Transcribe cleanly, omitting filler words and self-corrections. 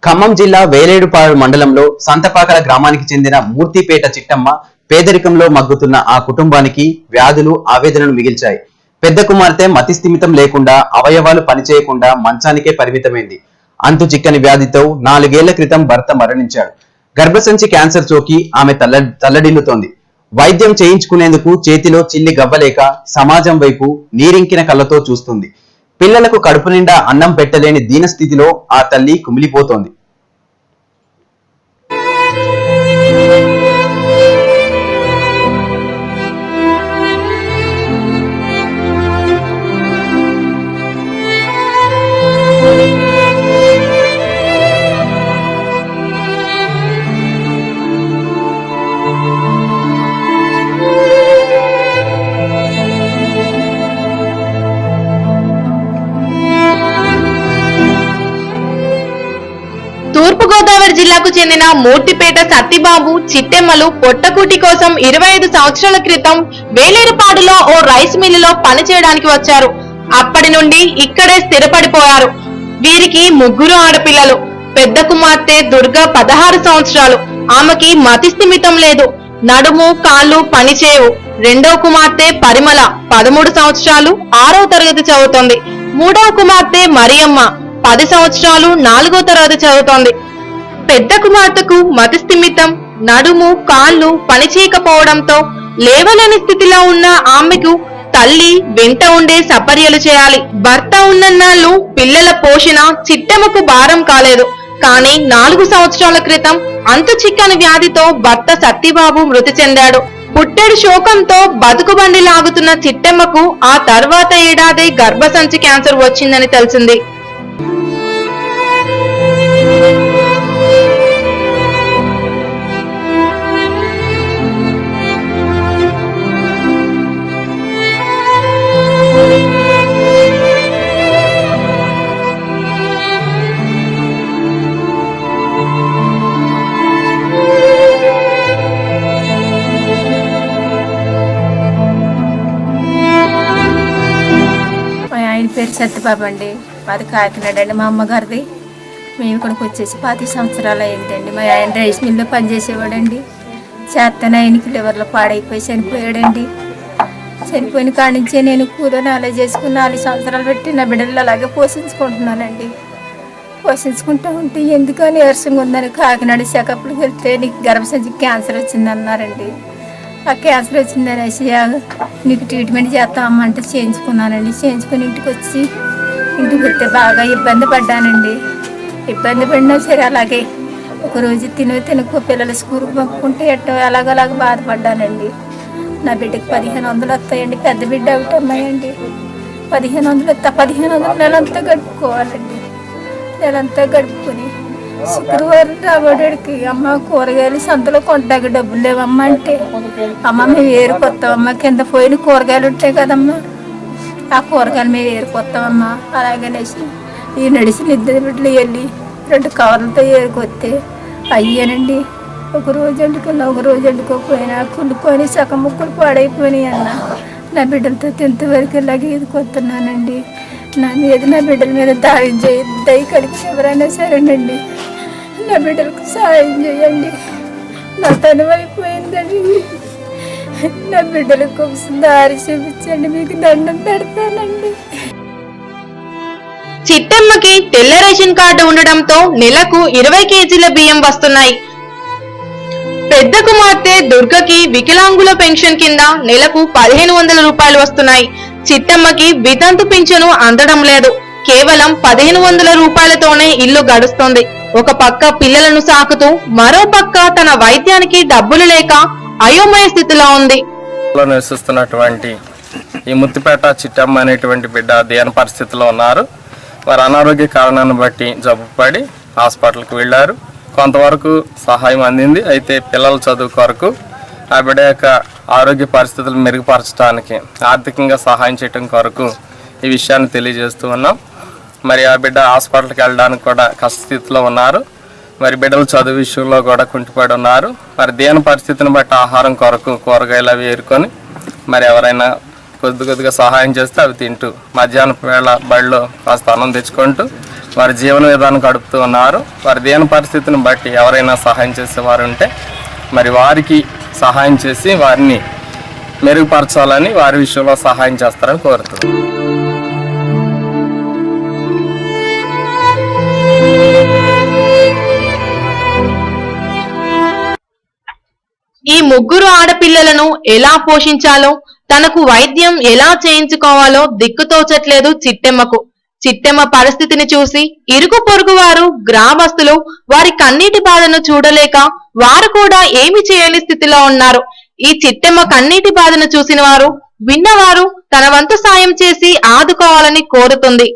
ఖమ్మం జిల్లా వేలేడుపాడు మండలంలో సంతపాకల గ్రామానికి చెందిన మూర్తిపేట చిట్టమ్మ పేదరికంలో మగ్గుతున్న ఆ కుటుంబానికి వ్యాధులు ఆవేదనను మిగిల్చాయి. పెద్ద కుమార్తె మతిస్థిమితం లేకుండా అవయవాలు పనిచేయకుండా మంచానికే పరిమితమైంది. అంతు చిక్కని వ్యాధితో 4 ఏళ్ల క్రితం భర్త మరణించాడు. గర్భసంచి క్యాన్సర్ సోకి ఆమె తల్లడిల్లుతోంది. వైద్యం చేయించుకునేందుకు చేతిలో చిల్లి గవ్వలేక సమాజం వైపు నీరింకిన కళ్ళతో చూస్తుంది. పిల్లలకు కడుపు నిండా అన్నం పెట్టలేని దీనస్థితిలో ఆ తల్లి కుమిలిపోతోంది. తూర్పుగోదావరి జిల్లాకు చెందిన మూర్తిపేట సత్తిబాబు చిట్టెమ్మలు పొట్టకూటి కోసం 25 సంవత్సరాల క్రితం వేలేరుపాడులో ఓ రైస్ మిల్లులో పనిచేయడానికి వచ్చారు. అప్పటి నుండి ఇక్కడే స్థిరపడిపోయారు. వీరికి 3 ఆడపిల్లలు. పెద్ద కుమార్తె దుర్గా 16 సంవత్సరాలు. ఆమెకి మతిస్థిమితం లేదు. నడుము కాళ్ళు పనిచేయవు. రెండవ కుమార్తె పరిమళ 13 సంవత్సరాలు 6వ తరగతి చదువుతోంది. మూడవ కుమార్తె మరియమ్మ 10 సంవత్సరాలు 4వ తరగతి చదువుతోంది. పెద్ద కుమార్తెకు మతిస్థిమితం, నడుము కాళ్ళు పనిచేయకపోవడంతో లేవలేని స్థితిలో ఉన్న ఆమెకు తల్లి వెంట ఉండే సపర్యలు చేయాలి. భర్త ఉన్నన్నాళ్ళు పిల్లల పోషణ చిట్టెమ్మకు భారం కాలేదు. కానీ 4 సంవత్సరాల క్రితం అంతు చిక్కని వ్యాధితో భర్త సత్తిబాబు మృతి చెందాడు. పుట్టెడు శోకంతో బతుకుబండి లాగుతున్న చిట్టెమ్మకు ఆ తర్వాత ఏడాది గర్భసంచి క్యాన్సర్ వచ్చిందని తెలిసింది. ఆయన పేరు సత్యబాబు అండి. మాది కాకినాడ అండి. మా అమ్మగారిది. మేము ఇక్కడికి వచ్చేసి 10 సంవత్సరాలు అయిందండి. మా ఆయన రైస్ మిల్లో పనిచేసేవాడండి. చేతన ఆయనకి లివర్లో పాడైపోయి చనిపోయాడండి. చనిపోయిన కాడి నుంచే నేను కూరని అలా చేసుకుని 4 సంవత్సరాలు పెట్టి నా బిడ్డలు అలాగే పోషించుకుంటున్నానండి. పోషించుకుంటూ ఉంటే ఎందుకని నీరసంగా ఉందని కాకినాడ చెకప్లకు వెళ్తే నీకు గర్భసంచి క్యాన్సర్ వచ్చిందన్నారండి. ఆ క్యాన్సర్ వచ్చిందనేసి నీకు ట్రీట్మెంట్ చేస్తామంటే చేయించుకున్నానండి. చేయించుకుని ఇంటికి వస్తే బాగా ఇబ్బంది పడ్డానండి. ఇబ్బంది పడినా సరే అలాగే ఒకరోజు తినకు పిల్లల స్కూల్కి పంపుకుంటే ఎట్టో అలాగలాగ బాధపడ్డానండి. నా బిడ్డకి 1500 వస్తాయండి. పెద్ద బిడ్డ ఒకటి అమ్మాయండి. 1500 వస్తా 1500 నెలంతా గడుపుకోవాలండి. నెలంతా గడుపుకొని శుక్రవారం రాబోడికి అమ్మ కూరగాయలు సంతలో కొంటాకి డబ్బులు లేవమ్మా అంటే, అమ్మ మేము ఏరుకొస్తామమ్మా, కింద పోయిన కూరగాయలు ఉంటాయి కదమ్మా, ఆ కూరగాయలు మేము ఏరుకొస్తామమ్మా అలాగనేసి ఈ నడిచిన 2 బిడ్డలు వెళ్ళి 2 కవర్లతో ఏరుకొస్తే అయ్యానండి. ఒక రోజు వండుకున్నా, ఒక రోజు వండుకోకపోయినా కుళ్ళుకొని సగం ముక్కలు పాడైపోయినాయి అన్న. నా బిడ్డలతో 10th వరకు ఇలాగే ఎదుకొస్తున్నానండి. నా బిడ్డల మీద దయ కలిపి ఎవరైనా సరేనండి నా బిడ్డలకు సాయం చేయండి. నా తనువు అయిపోయిందండి. నా బిడ్డలకు దారి చూపించండి. మీకు దండం పెడతానండి. చిట్టమ్మకి తెల్ల రేషన్ కార్డు ఉండడంతో నెలకు 20 కేజీల బియ్యం వస్తున్నాయి. పెద్ద కుమార్తె దుర్గకి వికలాంగుల పెన్షన్ కింద నెలకు 1500 రూపాయలు వస్తున్నాయి. చిట్టమ్మకి వితంతు పింఛను అందడం లేదు. కేవలం 1500 రూపాయలతోనే ఇల్లు గడుస్తోంది. ఒక పక్క పిల్లలను సాకుతూ మరో పక్క తన వైద్యానికి డబ్బులు లేక అయోమయ స్థితిలో ఉంది. నివసిస్తున్నటువంటి ఈ ముత్తిపేట చిట్టమ్మ అనేటువంటి బిడ్డ దీన పరిస్థితిలో ఉన్నారు. వారి అనారోగ్య కారణాన్ని బట్టి జబ్బుపడి హాస్పిటల్కి వెళ్ళారు. కొంతవరకు సహాయం అందింది. అయితే పిల్లల చదువు కొరకు ఆ బిడ్డ యొక్క ఆరోగ్య పరిస్థితులు మెరుగుపరచడానికి ఆర్థికంగా సహాయం చేయడం కొరకు ఈ విషయాన్ని తెలియజేస్తూ ఉన్నాం. మరి ఆ బిడ్డ హాస్పిటల్కి వెళ్ళడానికి కూడా కష్టస్థితిలో ఉన్నారు. మరి బిడ్డల చదువు విషయంలో కూడా కుంటిపడి ఉన్నారు. మరి దీని పరిస్థితిని బట్టి ఆహారం కొరకు కూరగాయలు అవి ఏరుకొని మరి ఎవరైనా కొద్దిగా సహాయం చేస్తే అవి తింటూ మధ్యాహ్నం వేళ బడిలో కాస్త అన్నం తెచ్చుకుంటూ వారి జీవన విధానం గడుపుతూ ఉన్నారు. వారి దేని పరిస్థితిని బట్టి ఎవరైనా సహాయం చేసేవారు ఉంటే మరి వారికి సహాయం చేసి వారిని మెరుగుపరచాలని వారి విషయంలో సహాయం చేస్తారని కోరుతున్నాను. ఈ ముగ్గురు ఆడపిల్లలను ఎలా పోషించాలో, తనకు వైద్యం ఎలా చేయించుకోవాలో దిక్కుతోచట్లేదు చిట్టెమ్మకు. చిట్టెమ్మ పరిస్థితిని చూసి ఇరుగు పొరుగు వారు, గ్రామస్తులు వారి కన్నీటి బాధను చూడలేక వారు కూడా ఏమి చేయని స్థితిలో ఉన్నారు. ఈ చిట్టెమ్మ కన్నీటి బాధను చూసిన వారు, విన్నవారు తన వంతు సాయం చేసి ఆదుకోవాలని కోరుతుంది.